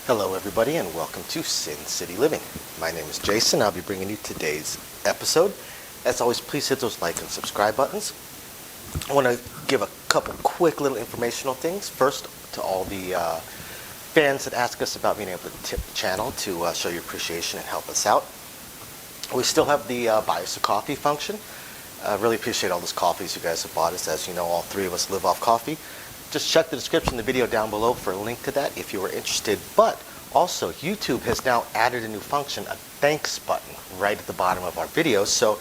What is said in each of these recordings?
Hello everybody and welcome to Sin City Living. My name is Jason. I'll be bringing you today's episode. As always, please hit those like and subscribe buttons. I want to give a couple quick little informational things. First, to all the fans that ask us about being able to tip the channel to show your appreciation and help us out. We still have the buy us a coffee function. I really appreciate all those coffees you guys have bought us. As you know, all three of us live off coffee. Just check the description of the video down below for a link to that if you are interested. But also, YouTube has now added a new function, a thanks button, right at the bottom of our videos. So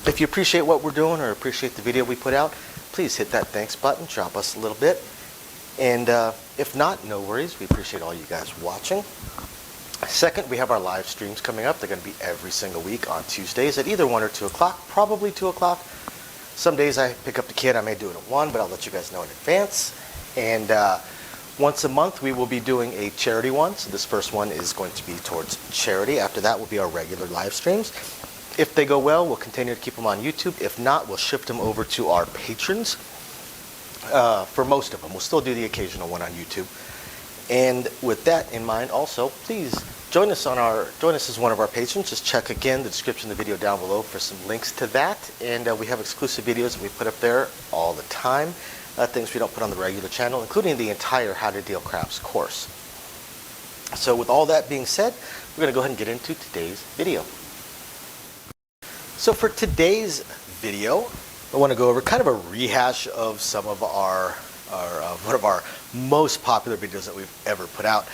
if you appreciate what we're doing or appreciate the video we put out, please hit that thanks button, drop us a little bit. And if not, no worries. We appreciate all you guys watching. Second, we have our live streams coming up. They're going to be every single week on Tuesdays at either 1 or 2 o'clock, probably 2 o'clock. Some days I pick up the kid, I may do it at 1, but I'll let you guys know in advance. And once a month we will be doing a charity one. So this first one is going to be towards charity. After that will be our regular live streams. If they go well, we'll continue to keep them on YouTube. If not, we'll shift them over to our patrons. For most of them, we'll still do the occasional one on YouTube. And with that in mind also, please join us as one of our patrons. Just check again the description of the video down below for some links to that. And we have exclusive videos that we put up there all the time. Things we don't put on the regular channel, including the entire How to Deal Craps course. So with all that being said, we're going to go ahead and get into today's video. So for today's video, I want to go over kind of a rehash of some of one of our most popular videos that we've ever put out.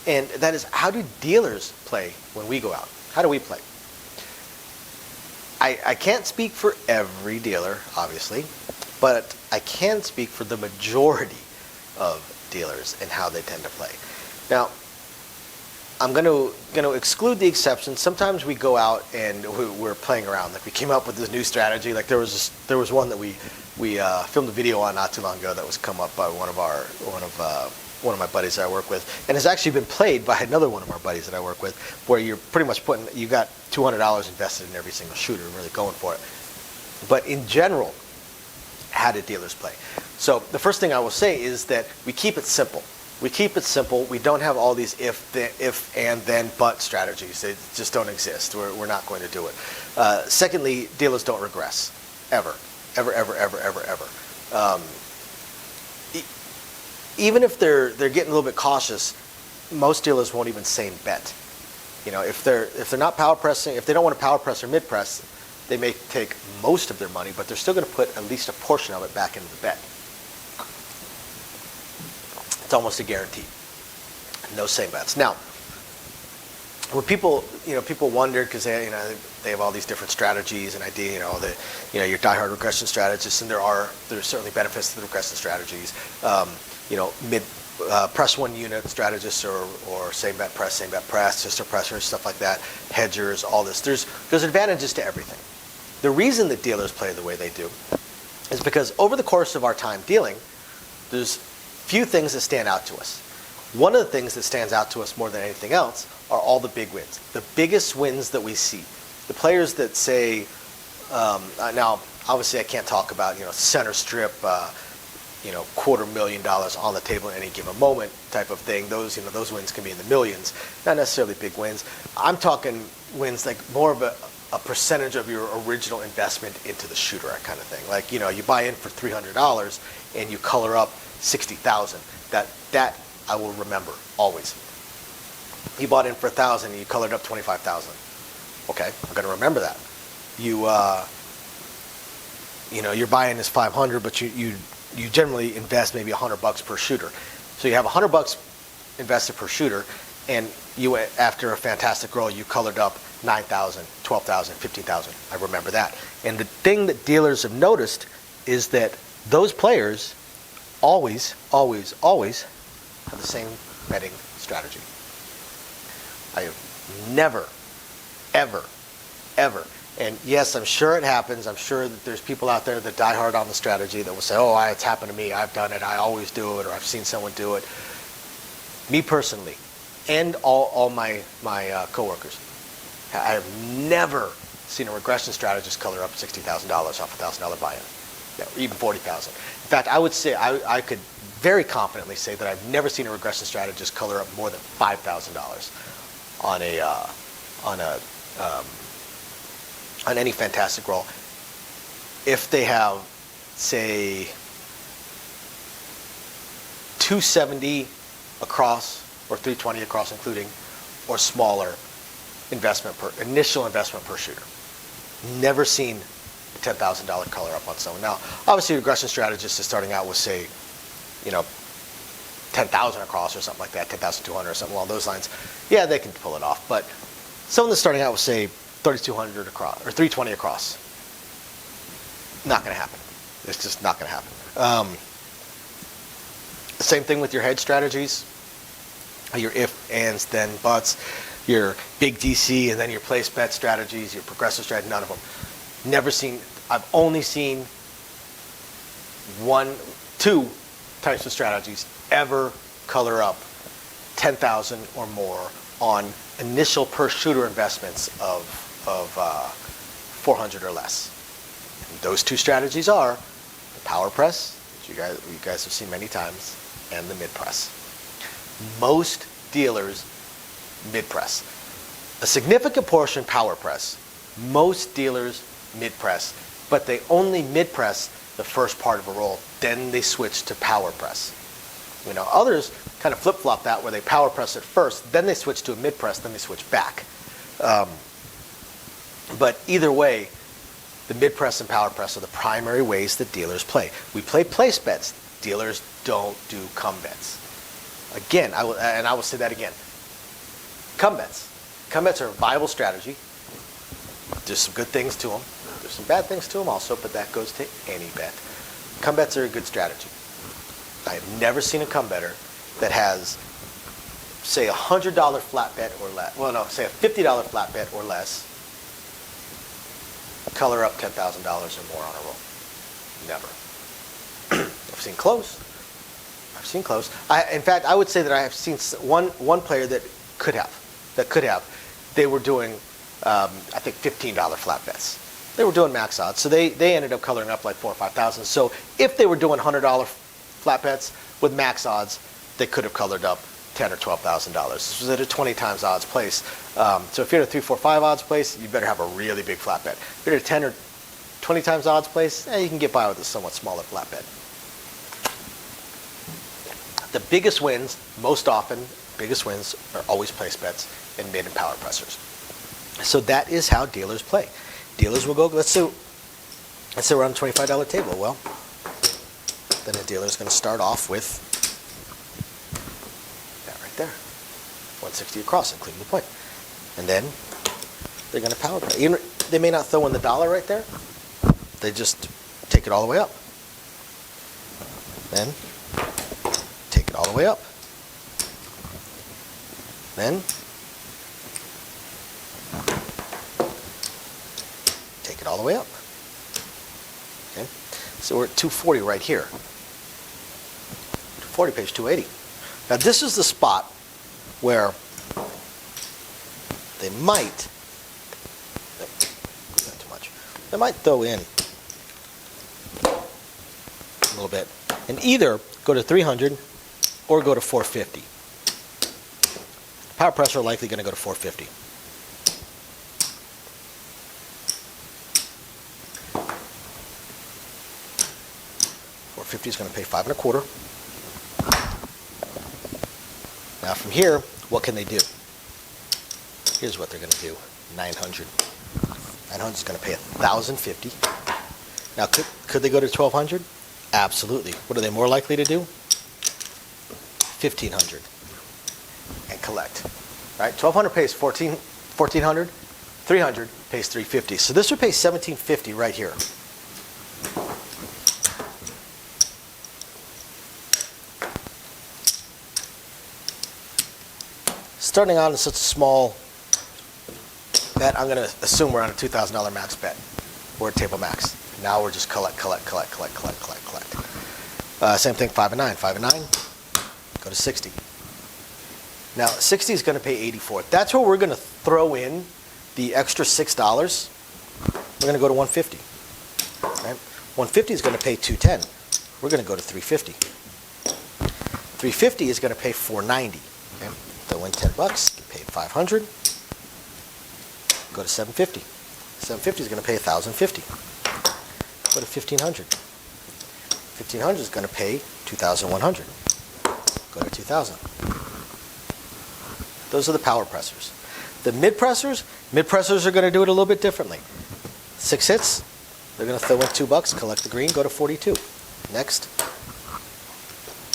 And that is, how do dealers play when we go out? How do we play? I can't speak for every dealer, obviously, but I can speak for the majority of dealers and how they tend to play. Now, I'm going to exclude the exceptions. Sometimes we go out and we're playing around. Like we came up with this new strategy. Like there was one that we filmed a video on not too long ago that was come up by one of my buddies that I work with, and has actually been played by another one of our buddies that I work with, where you're pretty much you got $200 invested in every single shooter, really going for it. But in general, how do dealers play? So the first thing I will say is that we keep it simple. We keep it simple. We don't have all these if and then but strategies. They just don't exist. We're not going to do it. Secondly, dealers don't regress, ever. Even if they're getting a little bit cautious, most dealers won't even same bet. You know, if they're not power pressing, if they don't want to power press or mid press, they may take most of their money, but they're still going to put at least a portion of it back into the bet. It's almost a guarantee. No same bets. Now, when people wonder because they have all these different strategies and ideas, your diehard regression strategists, and there's certainly benefits to the regression strategies. Mid press one unit strategists or same bet press, sister pressers, stuff like that, hedgers, all this. There's advantages to everything. The reason that dealers play the way they do is because over the course of our time dealing, there's few things that stand out to us. One of the things that stands out to us more than anything else are all the big wins, the biggest wins that we see. The players that say, now obviously I can't talk about center strip, $250,000 on the table at any given moment type of thing. Those wins can be in the millions, not necessarily big wins. I'm talking wins like more of a percentage of your original investment into the shooter kind of thing. Like you buy in for $300 and you color up $60,000. That I will remember always. You bought in for $1,000 and you colored up $25,000. Okay, I'm going to remember that. Your buy-in is $500, but you generally invest maybe $100 per shooter. So you have $100 invested per shooter, and after a fantastic roll, you colored up $9,000, $12,000, $15,000. I remember that. And the thing that dealers have noticed is that those players always have the same betting strategy. I have never, ever, and yes, I'm sure it happens. I'm sure that there's people out there that die hard on the strategy that will say, oh, it's happened to me. I've done it. I always do it, or I've seen someone do it. Me personally, and all my coworkers, I have never seen a regression strategist color up $60,000 off $1,000 buy-in, even $40,000. In fact, I would say I could very confidently say that I've never seen a regression strategist color up more than $5,000 on any fantastic roll. If they have, say, 270 across or 320 across including, or smaller initial investment per shooter. Never seen a $10,000 color up on someone. Now, obviously, a regression strategist is starting out with, say, 10,000 across or something like that, 10,200 or something along those lines. Yeah, they can pull it off. But someone that's starting out with, say, 3,200 across or 320 across, not going to happen. It's just not going to happen. Same thing with your hedge strategies, your if, ands, then, buts, your big DC, and then your place bet strategies, your progressive strategy, none of them. I've only seen two types of strategies ever color up 10,000 or more on initial per shooter investments of 400 or less. And those two strategies are the power press, which you guys have seen many times, and the mid press. Most dealers mid press. A significant portion power press. Most dealers mid press, but they only mid press the first part of a roll, then they switch to power press. Others kind of flip-flop that where they power press it first, then they switch to a mid press, then they switch back. But either way, the mid press and power press are the primary ways that dealers play. We play place bets. Dealers don't do come bets. Again, I will say that again. Come bets. Come bets are a viable strategy. There's some good things to them. There's some bad things to them also, but that goes to any bet. Come bets are a good strategy. I have never seen a come better that has, say, a $100 flat bet or less. Well, no, say a $50 flat bet or less. Color up $10,000 or more on a roll. Never. I've seen close. In fact, I would say that I have seen one player that could have. They were doing, I think, $15 flat bets. They were doing max odds, so they ended up coloring up like 4,000 or 5,000. So if they were doing $100 flat bets with max odds, they could have colored up $10,000 or $12,000. This was at a 20 times odds place. So if you're at a 3, 4, 5 odds place, you better have a really big flat bet. If you're at a 10 or 20 times odds place, you can get by with a somewhat smaller flat bet. The biggest wins, most often, are always place bets and mid and power pressers. So that is how dealers play. Dealers will go, let's say we're on a $25 table. Well, then a dealer is going to start off with that right there, 160 across, including the point. And then they're going to power play. They may not throw in the dollar right there. They just take it all the way up. Then take it all the way up. Then take it all the way up. Okay, so we're at 240 right here. 240, page 280. Now this is the spot where they might, not too much, they might throw in a little bit and either go to 300 or go to 450. Power pressure are likely going to go to 450. $450 is going to pay 5 1/4. Now from here, what can they do? Here's what they're going to do. 900. 900 is going to pay $1,050. Now could they go to 1,200? Absolutely. What are they more likely to do? 1,500 and collect. Right? 1,200 pays 1,400. 300 pays 350. So this would pay 1,750 right here. Starting on such a small bet, I'm going to assume we're on a $2,000 max bet. We're at table max. Now we're just collect. Same thing, 5 and 9. 5 and 9, go to 60. Now 60 is going to pay 84. That's where we're going to throw in the extra $6. We're going to go to 150. Right? 150 is going to pay 210. We're going to go to 350. 350 is going to pay 490. Okay? Throw in 10 bucks, get paid 500. Go to 750. 750 is going to pay 1,050. Go to 1,500. 1,500 is going to pay 2,100. Go to 2,000. Those are the power pressers. The mid-pressers are going to do it a little bit differently. 6 hits, they're going to throw in 2 bucks, collect the green, go to 42. Next,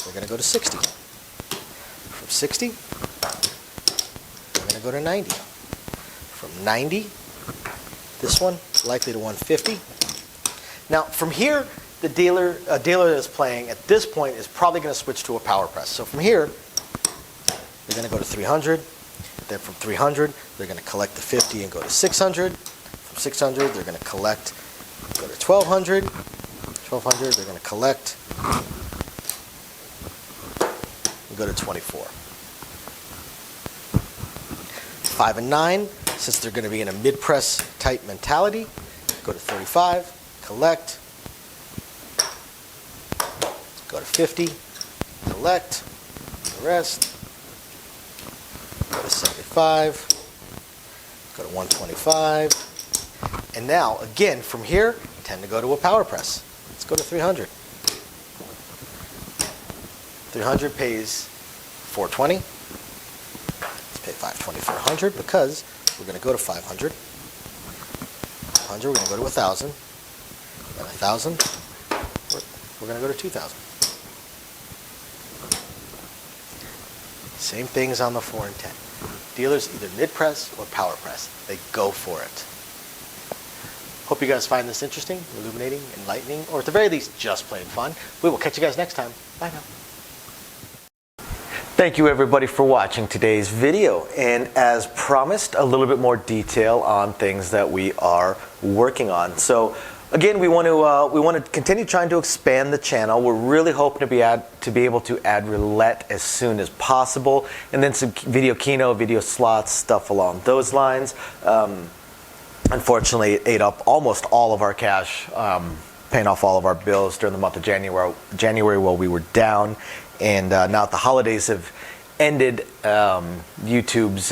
they're going to go to 60. From 60, they're going to go to 90. From 90, this one likely to 150. Now, from here, the dealer that's playing at this point is probably going to switch to a power press. So from here, they're going to go to 300. Then from 300, they're going to collect the 50 and go to 600. From 600, they're going to collect, go to 1,200. 1,200, they're going to collect, and go to 24. 5 and 9, since they're going to be in a mid-press type mentality, go to 35, collect, go to 50, collect, the rest, go to 75, go to 125, and now, again, from here, tend to go to a power press. Let's go to 300. 300 pays 420. Let's pay 520 for 100 because we're going to go to 500. 100, we're going to go to 1,000. And 1,000, we're going to go to 2,000. Same things on the 4 and 10. Dealers either mid-press or power press. They go for it. Hope you guys find this interesting, illuminating, enlightening, or at the very least, just plain fun. We will catch you guys next time. Bye now. Thank you everybody for watching today's video. And as promised, a little bit more detail on things that we are working on. So again, we want to continue trying to expand the channel. We're really hoping to be able to add roulette as soon as possible, and then some video keno, video slots, stuff along those lines. Unfortunately, it ate up almost all of our cash, paying off all of our bills during the month of January while we were down. And now that the holidays have ended, YouTube's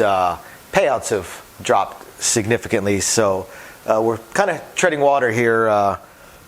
payouts have dropped significantly. So we're kind of treading water here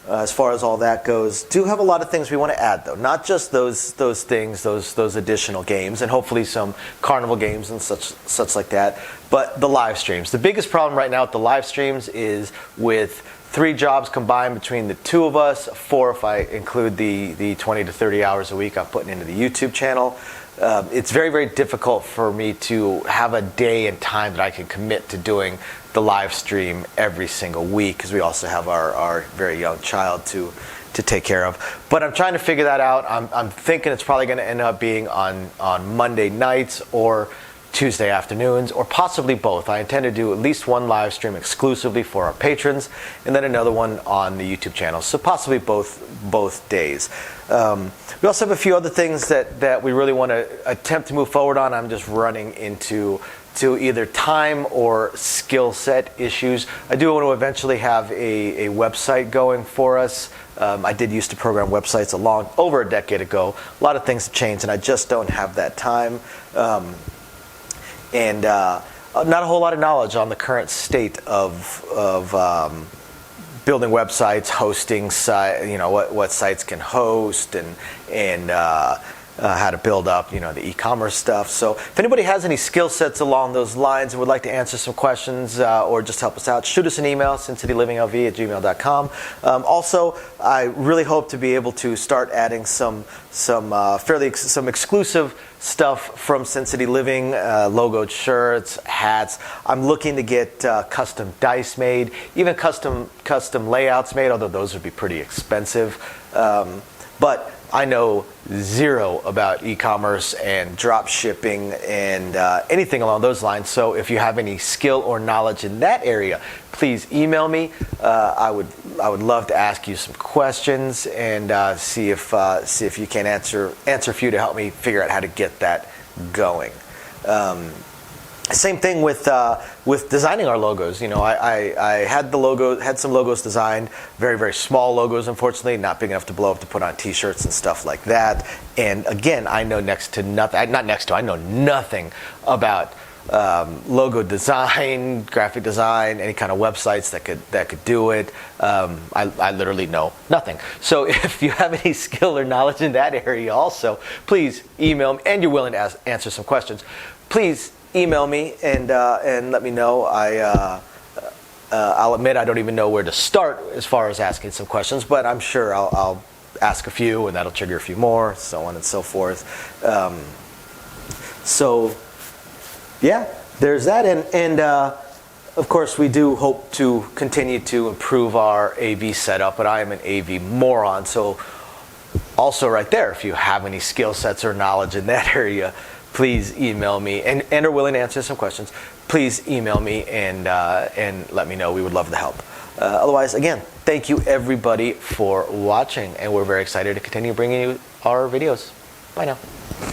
as far as all that goes. Do have a lot of things we want to add, though. Not just those things, those additional games, and hopefully some carnival games and such like that, but the live streams. The biggest problem right now with the live streams is with 3 jobs combined between the 2 of us, 4 if I include the 20 to 30 hours a week I'm putting into the YouTube channel. It's very, very difficult for me to have a day and time that I can commit to doing the live stream every single week, because we also have our very young child to take care of. But I'm trying to figure that out. I'm thinking it's probably going to end up being on Monday nights or Tuesday afternoons, or possibly both. I intend to do at least one live stream exclusively for our patrons, and then another one on the YouTube channel. So possibly both days. We also have a few other things that we really want to attempt to move forward on. I'm just running into either time or skill set issues. I do want to eventually have a website going for us. I did used to program websites over a decade ago. A lot of things have changed, and I just don't have that time. And not a whole lot of knowledge on the current state of building websites, hosting what sites can host, and how to build up the e-commerce stuff. So if anybody has any skill sets along those lines and would like to answer some questions or just help us out, shoot us an email, sincitylivingLV@gmail.com. Also, I really hope to be able to start adding some exclusive stuff from Sin City Living, logoed shirts, hats. I'm looking to get custom dice made, even custom layouts made, although those would be pretty expensive. But I know zero about e-commerce and drop shipping and anything along those lines. So if you have any skill or knowledge in that area, please email me. I would love to ask you some questions and see if you can answer a few to help me figure out how to get that going. Same thing with designing our logos. You know, I had the logo, had some logos designed, very, very small logos, unfortunately, not big enough to blow up to put on T-shirts and stuff like that. And again, I know next to nothing, not next to, I know nothing about logo design, graphic design, any kind of websites that could do it. I literally know nothing. So if you have any skill or knowledge in that area also, please email me, and you're willing to answer some questions, please email me and let me know. I'll admit I don't even know where to start as far as asking some questions, but I'm sure I'll ask a few, and that'll trigger a few more, so on and so forth. So yeah, there's that, and of course we do hope to continue to improve our AV setup, but I am an AV moron, so also right there, if you have any skill sets or knowledge in that area, please email me, and are willing to answer some questions. Please email me and let me know. We would love to help. Otherwise, again, thank you everybody for watching, and we're very excited to continue bringing you our videos. Bye now.